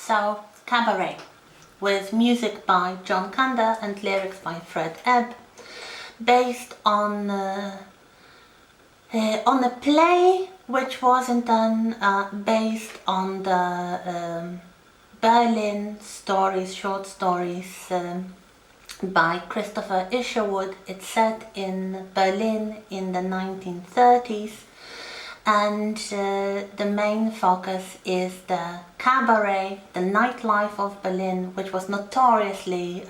So, Cabaret, with music by John Kander and lyrics by Fred Ebb, based on a play which was in turn based on the Berlin stories, short stories by Christopher Isherwood. It's set in Berlin in the 1930s, and the main focus is the cabaret, the nightlife of Berlin, which was notoriously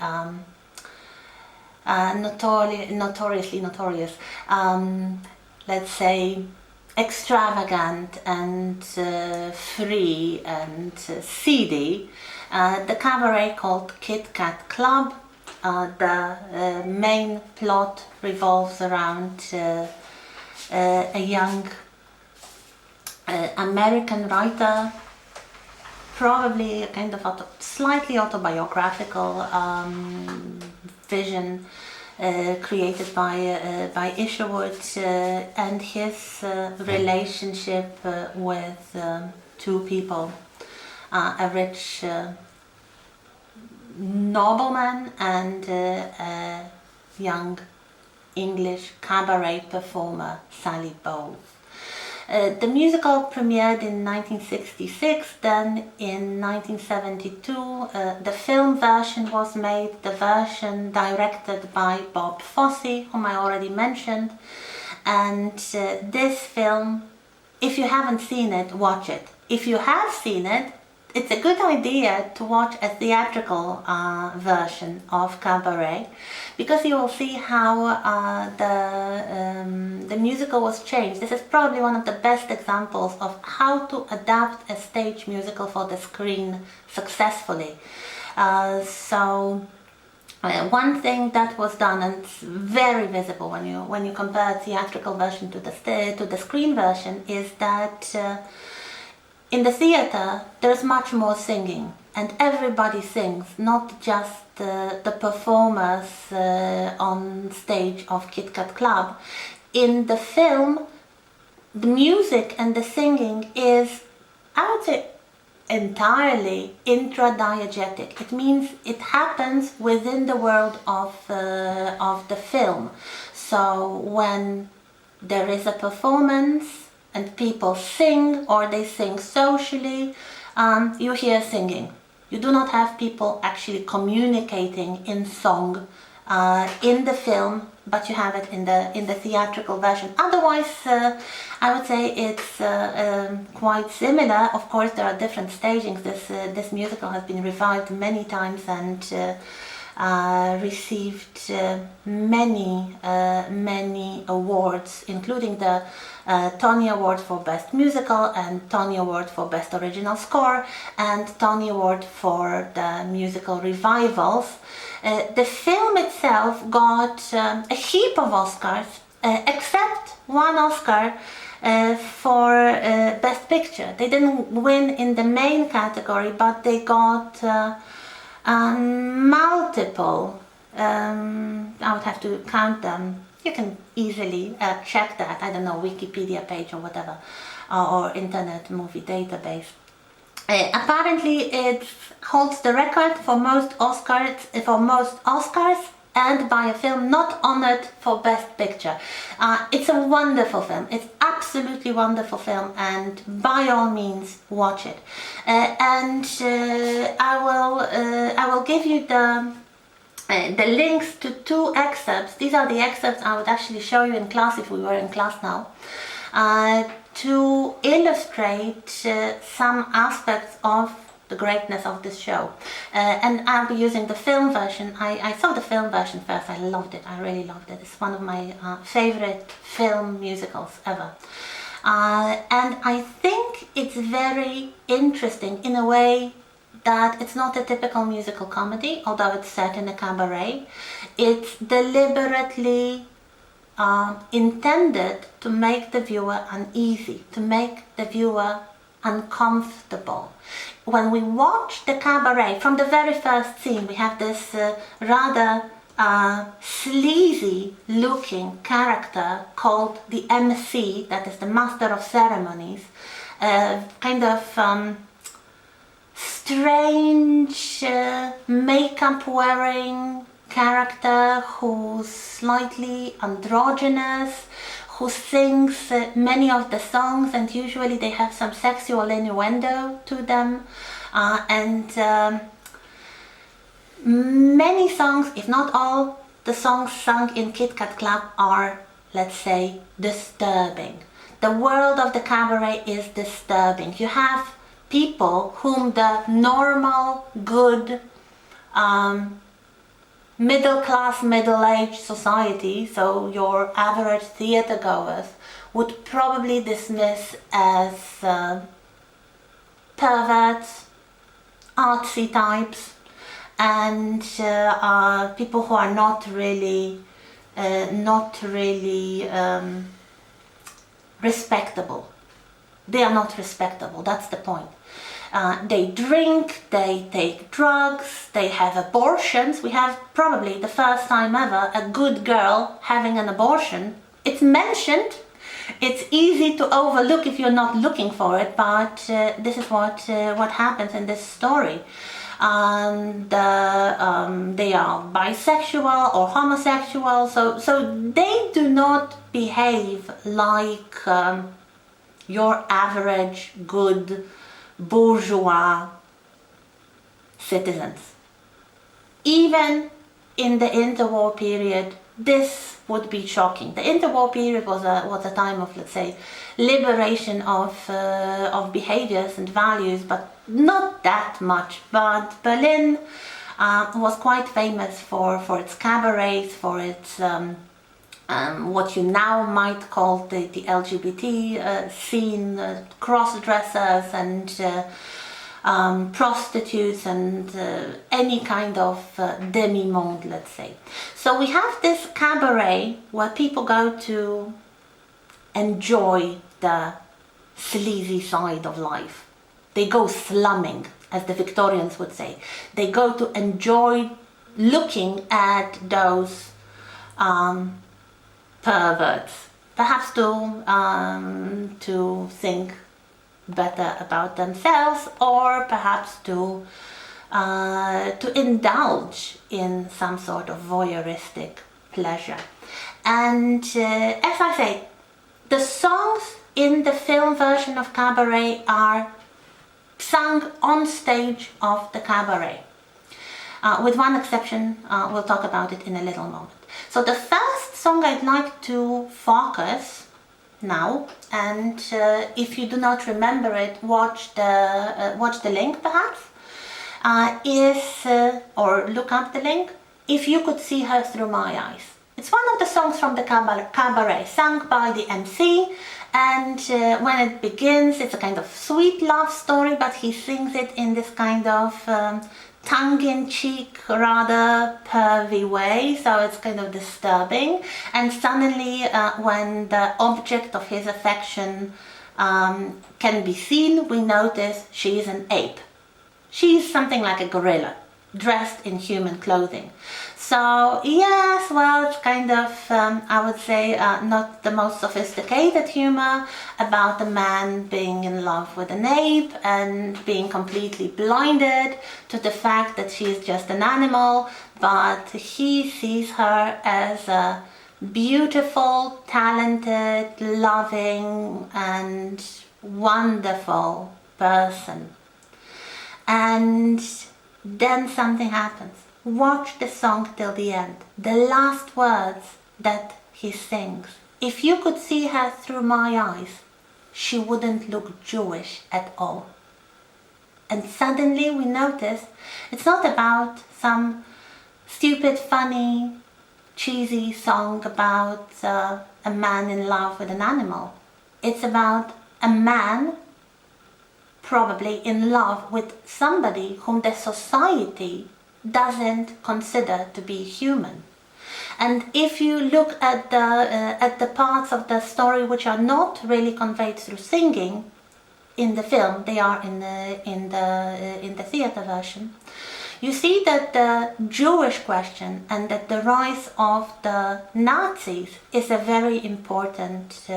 notorious, let's say, extravagant and free and seedy. The cabaret called Kit Kat Club. The main plot revolves around a young American writer, probably a kind of slightly autobiographical vision created by Isherwood, and his relationship with two people, a rich nobleman and a young English cabaret performer, Sally Bowles. The musical premiered in 1966, then in 1972 the film version was made, the version directed by Bob Fosse, whom I already mentioned. And this film, if you haven't seen it, watch it. If you have seen it, it's a good idea to watch a theatrical version of Cabaret, because you will see how the musical was changed. This is probably one of the best examples of how to adapt a stage musical for the screen successfully. One thing that was done, and it's very visible when you compare theatrical version to the screen version, is that in the theatre there's much more singing, and everybody sings, not just the performers on stage of Kit Kat Club. In the film, the music and the singing is, I would say, entirely intradiegetic. It means it happens within the world of the film. So when there is a performance and people sing, or they sing socially, you hear singing. You do not have people actually communicating in song in the film, but you have it in the theatrical version. Otherwise, I would say it's quite similar. Of course, there are different stagings. This musical has been revived many times and received many awards, including the Tony Award for Best Musical, and Tony Award for Best Original Score, and Tony Award for the musical revivals. The film itself got a heap of Oscars, except one Oscar for Best Picture. They didn't win in the main category, but they got multiple, I would have to count them. You can easily check that, I don't know, Wikipedia page or whatever, or Internet Movie Database. Apparently it holds the record for most Oscars, and by a film not honored for Best Picture. It's a wonderful film. It's absolutely wonderful film, and by all means watch it. I will give you the links to two excerpts. These are the excerpts I would actually show you in class if we were in class now, to illustrate some aspects of the greatness of this show. And I'll be using the film version. I saw the film version first. I loved it. I really loved it. It's one of my favorite film musicals ever. And I think it's very interesting in a way that it's not a typical musical comedy, although it's set in a cabaret. It's deliberately intended to make the viewer uneasy, to make the viewer uncomfortable. When we watch the cabaret, from the very first scene, we have this rather sleazy looking character called the MC, that is the Master of Ceremonies, kind of strange makeup wearing character who's slightly androgynous, who sings many of the songs, and usually they have some sexual innuendo to them. And many songs, if not all, the songs sung in Kit Kat Club are, let's say, disturbing. The world of the cabaret is disturbing. You have people whom the normal, good, middle-class, middle-aged society, so your average theatre goers, would probably dismiss as perverts, artsy types, and people who are not really respectable. They are not respectable, that's the point. They drink, they take drugs, they have abortions. We have probably the first time ever a good girl having an abortion. It's mentioned. It's easy to overlook if you're not looking for it, but this is what happens in this story. And they are bisexual or homosexual, so they do not behave like your average good bourgeois citizens. Even in the interwar period, this would be shocking. The interwar period was a time of, let's say, liberation of behaviors and values, but not that much. But Berlin was quite famous for its cabarets, for its what you now might call the LGBT scene, cross-dressers and prostitutes and any kind of demi-monde, let's say. So we have this cabaret where people go to enjoy the sleazy side of life. They go slumming, as the Victorians would say. They go to enjoy looking at those perverts, perhaps to think better about themselves, or perhaps to indulge in some sort of voyeuristic pleasure. And as I say, the songs in the film version of Cabaret are sung on stage of the cabaret. With one exception, we'll talk about it in a little moment. So the first song I'd like to focus now, and if you do not remember it, watch the link perhaps, or look up the link, If You Could See Her Through My Eyes. It's one of the songs from the cabaret, sung by the MC, and when it begins, it's a kind of sweet love story, but he sings it in this kind of tongue-in-cheek, rather pervy way, so it's kind of disturbing. And suddenly, when the object of his affection can be seen, we notice she is an ape. She's something like a gorilla, dressed in human clothing. So yes, well, it's kind of, I would say, not the most sophisticated humor about a man being in love with an ape and being completely blinded to the fact that she is just an animal, but he sees her as a beautiful, talented, loving and wonderful person. And then something happens. Watch the song till the end. The last words that he sings. If you could see her through my eyes, she wouldn't look Jewish at all. And suddenly we notice it's not about some stupid, funny, cheesy song about a man in love with an animal. It's about a man probably in love with somebody whom the society doesn't consider to be human. And if you look at the parts of the story which are not really conveyed through singing in the film, they are in the theater version, you see that the Jewish question and that the rise of the Nazis is a very important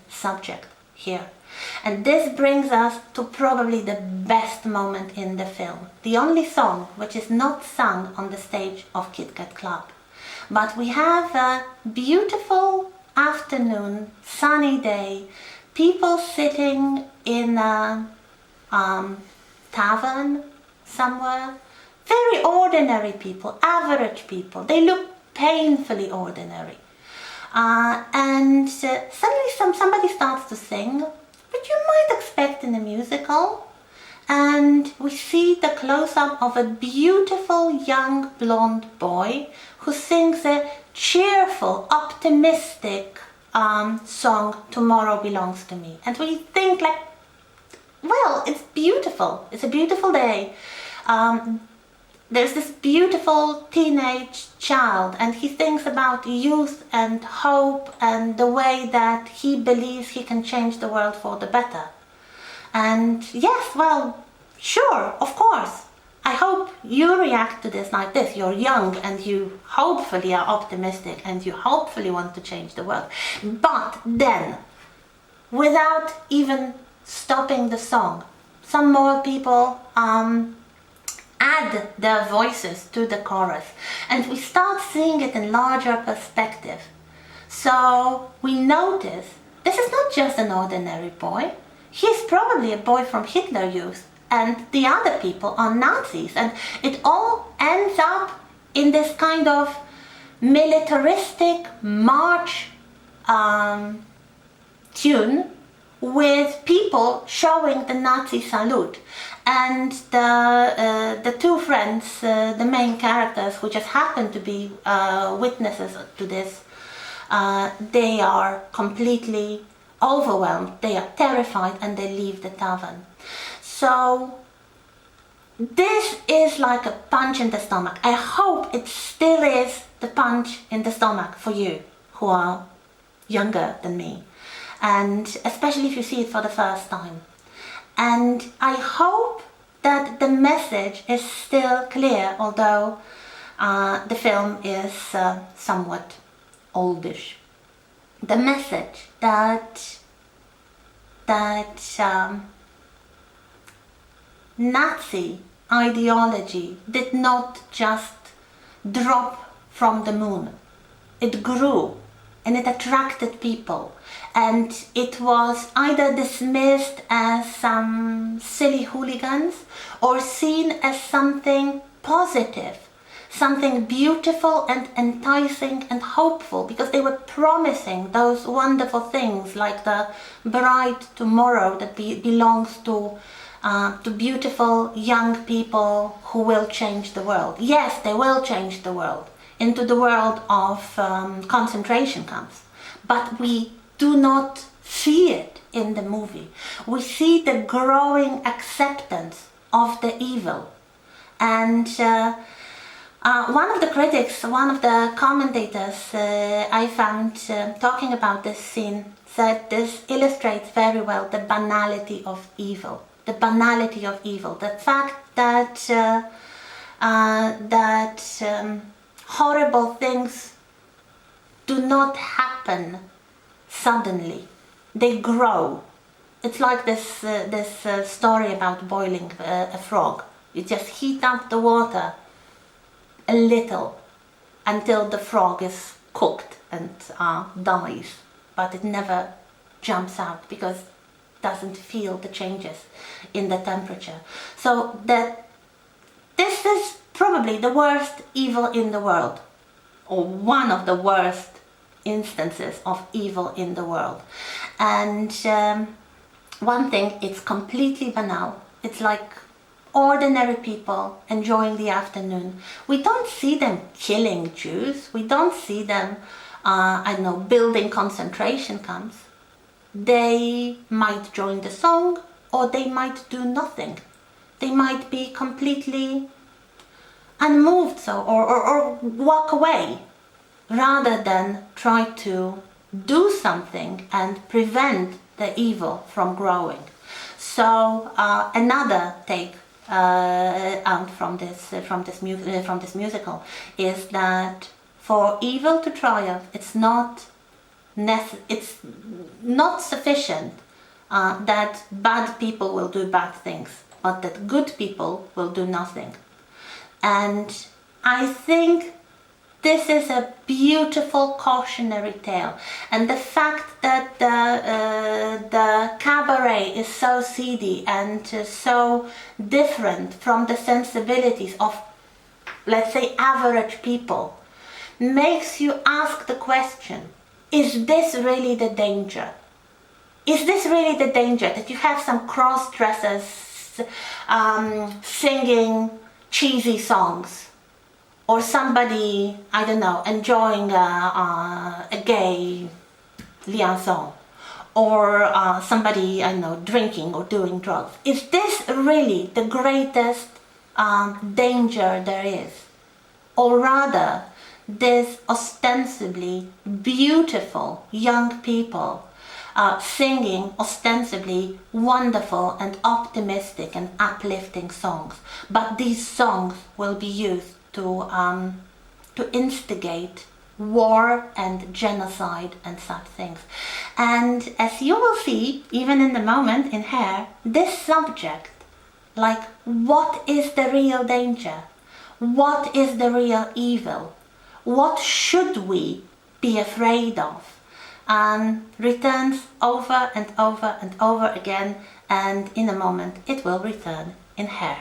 subject here. And this brings us to probably the best moment in the film. The only song which is not sung on the stage of Kit Kat Club. But we have a beautiful afternoon, sunny day, people sitting in a tavern somewhere. Very ordinary people, average people. They look painfully ordinary. And suddenly somebody starts to sing, which you might expect in a musical. And we see the close-up of a beautiful young blonde boy who sings a cheerful, optimistic song, Tomorrow Belongs to Me. And we think like, well, it's beautiful. It's a beautiful day. There's this beautiful teenage child, and he thinks about youth and hope and the way that he believes he can change the world for the better. And yes, well, sure, of course. I hope you react to this like this. You're young and you hopefully are optimistic and you hopefully want to change the world. But then, without even stopping the song, some more people add their voices to the chorus, and we start seeing it in larger perspective. So we notice this is not just an ordinary boy. He's probably a boy from Hitler Youth, and the other people are Nazis, and it all ends up in this kind of militaristic march tune with people showing the Nazi salute. And the two friends, the main characters, who just happen to be witnesses to this, they are completely overwhelmed, they are terrified, and they leave the tavern. So this is like a punch in the stomach. I hope it still is the punch in the stomach for you who are younger than me, and especially if you see it for the first time. And I hope that the message is still clear, although the film is somewhat oldish. The message that Nazi ideology did not just drop from the moon. It grew and it attracted people, and it was either dismissed as some silly hooligans or seen as something positive, something beautiful and enticing and hopeful, because they were promising those wonderful things like the bright tomorrow that belongs to beautiful young people who will change the world. Yes, they will change the world into the world of concentration camps, but we do not see it in the movie. We see the growing acceptance of the evil. And one of the critics, one of the commentators I found talking about this scene said this illustrates very well the banality of evil. The banality of evil. The fact that horrible things do not happen suddenly. They grow. It's like this story about boiling a frog. You just heat up the water a little until the frog is cooked and dies, but it never jumps out because it doesn't feel the changes in the temperature. So this is probably the worst evil in the world, or one of the worst instances of evil in the world. And one thing, it's completely banal. It's like ordinary people enjoying the afternoon. We don't see them killing Jews. We don't see them, building concentration camps. They might join the song, or they might do nothing. They might be completely unmoved, or walk away, rather than try to do something and prevent the evil from growing. So another take out from this musical is that for evil to triumph, it's not sufficient that bad people will do bad things, but that good people will do nothing. And I think this is a beautiful cautionary tale, and the fact that the cabaret is so seedy and so different from the sensibilities of, let's say, average people, makes you ask the question, is this really the danger? Is this really the danger, that you have some cross-dressers singing cheesy songs? Or somebody, I don't know, enjoying a gay liaison, or somebody, I don't know, drinking or doing drugs. Is this really the greatest danger there is? Or rather, this ostensibly beautiful young people singing ostensibly wonderful and optimistic and uplifting songs, but these songs will be used to instigate war and genocide and such things. And as you will see, even in the moment in Hair, this subject, like, what is the real danger? What is the real evil? What should we be afraid of? Returns over and over and over again, and in a moment it will return in Hair.